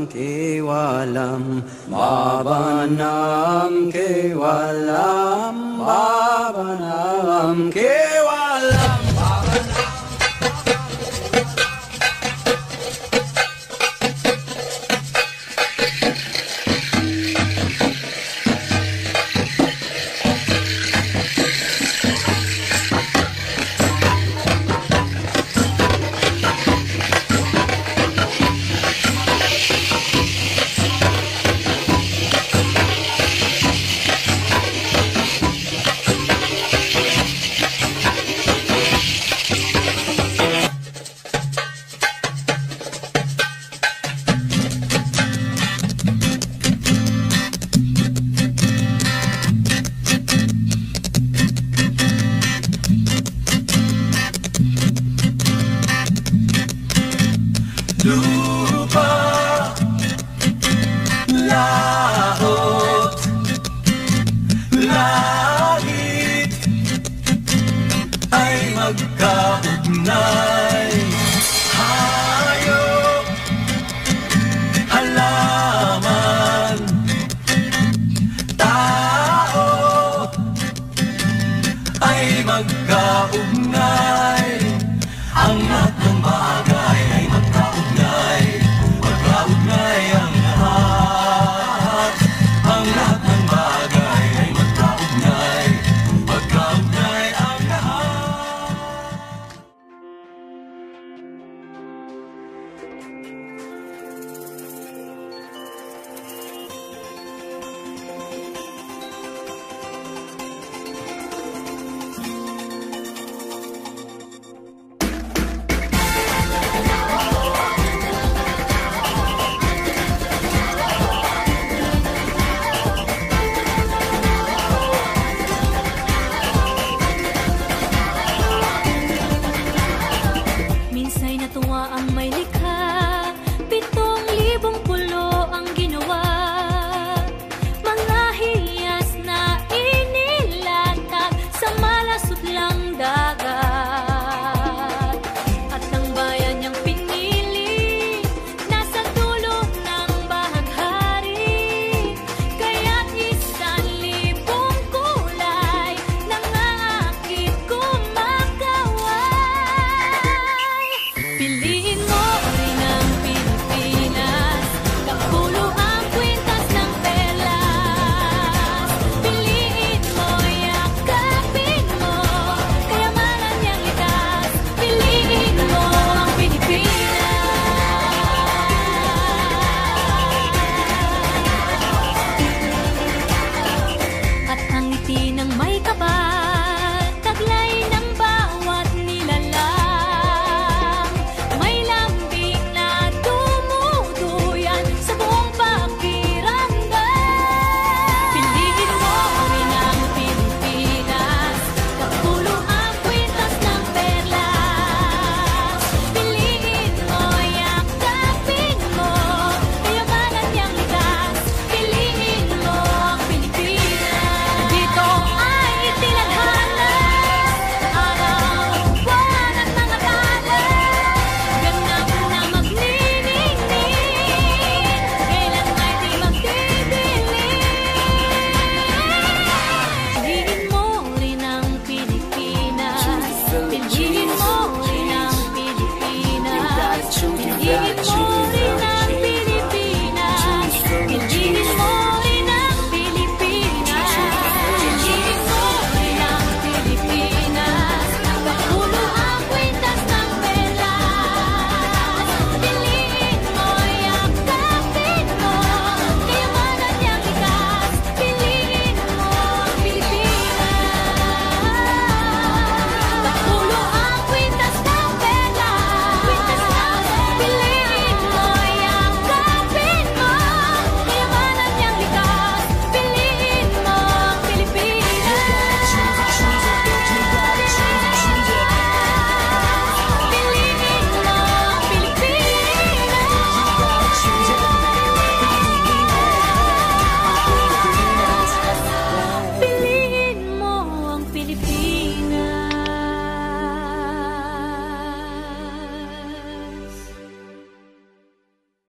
kewalam Bhavanam kewalam Bhavanam kewalam lupa, laot, langit ay magkaugnay. Hayop, halaman, tao ay magkaugnay. Ang lahat ng bagay ay magkaugnay. Magkaugnay ang lahat. Ang lahat ng bagay ay magkaugnay. Magkaugnay ang lahat. Minsa'y natuwa ang may likha, 7,000 pulo ang ginawa. Mga hiyas na inilatag sa malasutlang dagat. At ang bayan niyang pinili, nasa dulo ng bahaghari. Kaya't 1,000 kulay nangaakit kumakaway. Piliin mo rin ang Pilipinas, kapulo ang kwintas ng perlas. Piliin mo, yakapin mo, kayamanan niyang likas. Piliin mo ang Pilipinas. At ang ngiti ng may kapal, taglay ng bawat nilalang. May lambing na dumuduyan sa buong pakiramdam. Piliin mo rin ang Pilipinas, kapulo ang kwintas ng perlas. Piliin mo, yakapin mo, kayamanan niyang likas. Piliin mo ang Pilipinas. Dito ay itinadhana, araw, buwan at mga talan. Ganap na magniningning, kailan ay di magdidilim. Piliin mo rin ang Pilipinas. Piliin mo rin ang Pilipinas. Piliin mo